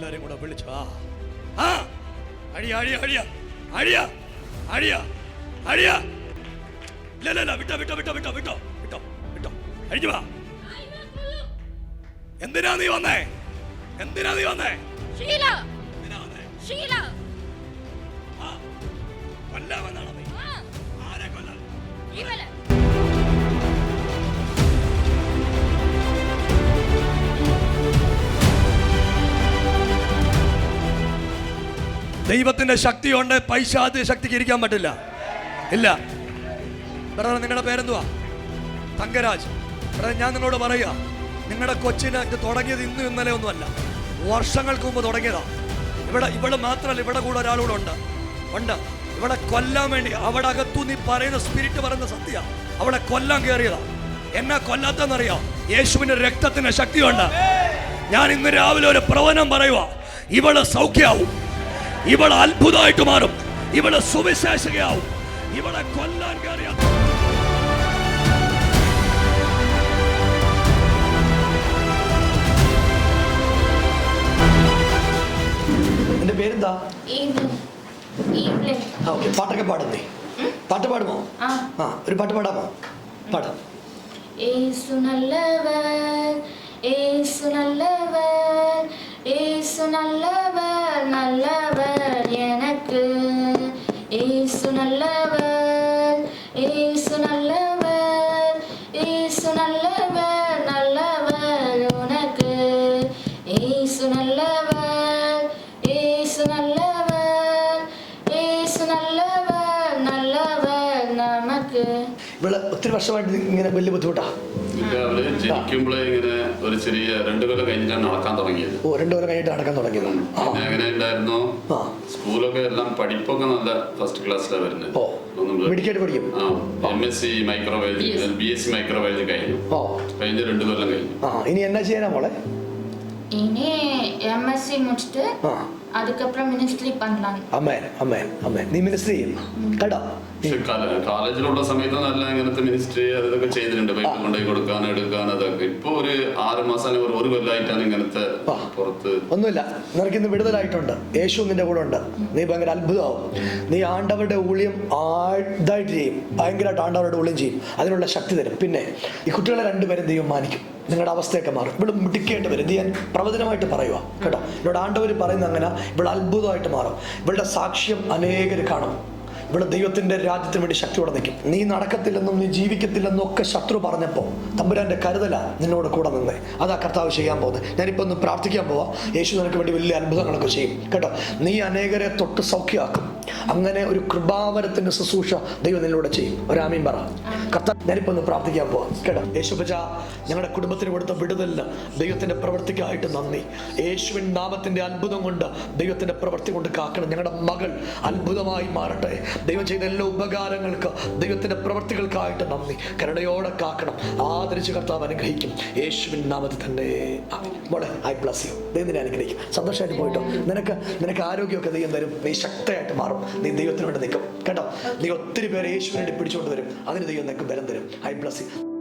എല്ലാരും കൂടെ വിളിച്ചു. ആ അടിയ അടിയ അടിയ അടിയ അടിയ അടിയ. ഇല്ല വിട്ടോ വിട്ടോ വിട്ടോ വിട്ടോ വിട്ടോ വിട്ടോ വിട്ടോ അടിച്ചു വാ. എന്തിനാ നീ വന്നേ? എന്തിനാ നീ വന്നേ? ഷീല ഷീല കൊല്ലാമെന്നാണോ നീ? ആരെ കൊല്ലാൻ? ഇവളെ. ദൈവത്തിന്റെ ശക്തി കൊണ്ട് പൈശാചിക ശക്തിക്ക് ഇരിക്കാൻ പറ്റില്ല. ഇല്ല. ബ്രദർ, നിങ്ങളുടെ പേരെന്തുവാ? തങ്കരാജ്. ബ്രദർ, ഞാൻ നിങ്ങളോട് പറയുക, നിങ്ങളുടെ കൊച്ചിന് ഇത് തുടങ്ങിയത് ഇന്നും ഇന്നലെ ഒന്നുമല്ല, വർഷങ്ങൾക്ക് മുമ്പ് തുടങ്ങിയതാ. ഇവിടെ മാത്രമല്ല, ഇവിടെ കൂടെ ഒരാളൂടെ ഉണ്ട്. ഇവിടെ കൊല്ലാൻ വേണ്ടി അവിടെ അകത്തു നീ പറയുന്ന സ്പിരിറ്റ് പറയുന്ന സത്യ അവിടെ കൊല്ലാൻ കയറിയതാ. എന്നാ കൊല്ലാത്തെന്നറിയോ? യേശുവിന്റെ രക്തത്തിന്റെ ശക്തിയുണ്ട്. ഞാൻ ഇന്ന് രാവിലെ ഒരു പ്രവചനം പറയുക, ഇവള് സൗഖ്യാവും, ഇവള് അത്ഭുതമായിട്ട് മാറും, ഇവള് സുവിശേഷകയാവും. ഇവളെ കൊല്ലാൻ കയറിയ എന്റെ പേരെന്താ? പാട്ടൊക്കെ പാടുന്നേ? പാട്ട് പാടുമോ? ഒരു പാട്ട് പാടാമോ? പാടാം. യേശു നല്ലവർ, യേശു നല്ലവർ, യേശു നല്ലവർ, നല്ലവർ எனக்கு. യേശു നല്ലവർ, യേശു നല്ലവർ, യേശു നല്ലവർ, നല്ലവർ உனக்கு. യേശു നല്ലവർ, യേശു നല്ലവർ, യേശു നല്ലവർ, നല്ലവർ നമുക്ക്. ഇവിടെ ഒത്തിരി വർഷമായിട്ട് ഇങ്ങനെ വലിയ ബുദ്ധിമുട്ടാ. അവര് ജനിക്കുമ്പോഴേ ഇങ്ങനെ ഒരു ചെറിയ 2 കൊല്ലം കഴിഞ്ഞിട്ടാണ് നടക്കാൻ തുടങ്ങിയത്. 2 കൊല്ലം കഴിഞ്ഞിട്ട് നടക്കാൻ തുടങ്ങിയത്. എങ്ങനെ ഉണ്ടായിരുന്നു? സ്കൂളൊക്കെ എല്ലാം പഠിപ്പൊക്കെ നല്ല ഫസ്റ്റ് ക്ലാസ്സിലാണ് വരുന്നത്. പഠിക്കും. MSc മൈക്രോബയോളജി, BSc മൈക്രോബയോളജി കഴിഞ്ഞു. 2 കൊല്ലം കഴിഞ്ഞു. ഇനി എന്നാ ചെയ്യാനാ മോളെ? ഇനി MSc முடிச்சிட்டு அதுக்கப்புறம் மினிஸ்ட்ரி பண்ணலாம். നീ മിനിസ്ട്രി ചെയ്യും കേട്ടോ. കോളേജിലുള്ള സമയത്ത് നല്ല ഇങ്ങനത്തെ മിനിസ്ട്രി അതൊക്കെ ചെയ്തിട്ടുണ്ട്. ബൈബിൾ കൊണ്ടുപോയി കൊടുക്കാൻ എടുക്കാൻ അതൊക്കെ. ഇപ്പൊ ഒരു 6 മാസം 1 കൊല്ലമായിട്ടാണ് ഇങ്ങനത്തെ പുറത്ത്. ഒന്നുമില്ല, നിനക്ക് ഇന്ന് വിടുതലായിട്ടുണ്ട്. യേശു നിന്റെ കൂടെ ഉണ്ട്. നീ ഭയങ്കര അത്ഭുതമാവും. നീ ആണ്ടവരുടെ ഊഴിയം ആഴ്തായിട്ട് ചെയ്യും. ഭയങ്കരമായിട്ട് ആണ്ടവരുടെ ഊഴിയം ചെയ്യും. അതിനുള്ള ശക്തി തരും. പിന്നെ ഈ കുട്ടികളെ 2 പേരും ദൈവം മാനിക്കും. നിങ്ങളുടെ അവസ്ഥയൊക്കെ മാറും. ഇവിടെ മിടിക്കേണ്ടി വരും. ഇത് ഞാൻ പ്രവചനമായിട്ട് പറയുക കേട്ടോ. ഇവിടെ ആണ്ടവർ പറയുന്ന അങ്ങനെ ഇവിടെ അത്ഭുതമായിട്ട് മാറും. ഇവളുടെ സാക്ഷ്യം അനേകർ കാണും. ഇവിടെ ദൈവത്തിന്റെ രാജ്യത്തിന് വേണ്ടി ശക്തിയോടെ നിൽക്കും. നീ നടക്കത്തില്ലെന്നും നീ ജീവിക്കത്തില്ലെന്നും ഒക്കെ ശത്രു പറഞ്ഞപ്പോൾ തമ്പുരാന്റെ കരുതല നിന്നോട് കൂടെ നിന്നേ. അതാ കർത്താവ് ചെയ്യാൻ പോകുന്നത്. ഞാനിപ്പോ ഒന്ന് പ്രാർത്ഥിക്കാൻ പോവാ. യേശു നിനക്ക് വേണ്ടി വലിയ അത്ഭുതങ്ങളൊക്കെ ചെയ്യും കേട്ടോ. നീ അനേകരെ തൊട്ട് സൗഖ്യമാക്കും. അങ്ങനെ ഒരു കൃപാവരത്തിന്റെ ശുശ്രൂഷ ദൈവം നിന്നോട് ചെയ്യും. ഒരാമീൻ പറ. കർത്താവ്, ഞാനിപ്പോ ഒന്ന് പ്രാർത്ഥിക്കാൻ പോവാ കേട്ടോ. യേശുപ്പച്ച, ഞങ്ങളുടെ കുടുംബത്തിന് കൊടുത്ത വിടുതലിന് ദൈവത്തിന്റെ പ്രവൃത്തിക്കായിട്ട് നന്ദി. യേശുവിൻ നാമത്തിന്റെ അത്ഭുതം കൊണ്ട് ദൈവത്തിന്റെ പ്രവൃത്തി കൊണ്ട് കാക്കണം. ഞങ്ങളുടെ മകൾ അത്ഭുതമായി മാറട്ടെ. ദൈവം ചെയ്ത എല്ലാ ഉപകാരങ്ങൾക്ക് ദൈവത്തിന്റെ പ്രവൃത്തികൾക്കായിട്ട് നന്ദി. കരുണയോടെ കാക്കണം. ആദരിച്ച് കർത്താവ് അനുഗ്രഹിക്കും. യേശുവിൻ നാമത്തിൽ തന്നെ മോളെ, ഐ ബ്ലസ് യു. ദൈവത്തിനെ അനുഗ്രഹിക്കും. സന്തോഷമായിട്ട് പോയിട്ടോ. നിനക്ക് ആരോഗ്യമൊക്കെ ദൈവം തരും. നീ ശക്തമായിട്ട് മാറും. നീ ദൈവത്തിന് വേണ്ടി നിൽക്കും കേട്ടോ. നീ ഒത്തിരി പേരെ യേശുവിനെ പിടിച്ചുകൊണ്ട് വരും. അതിന് ദൈവം നിനക്ക് ബലം തരും. I bless you.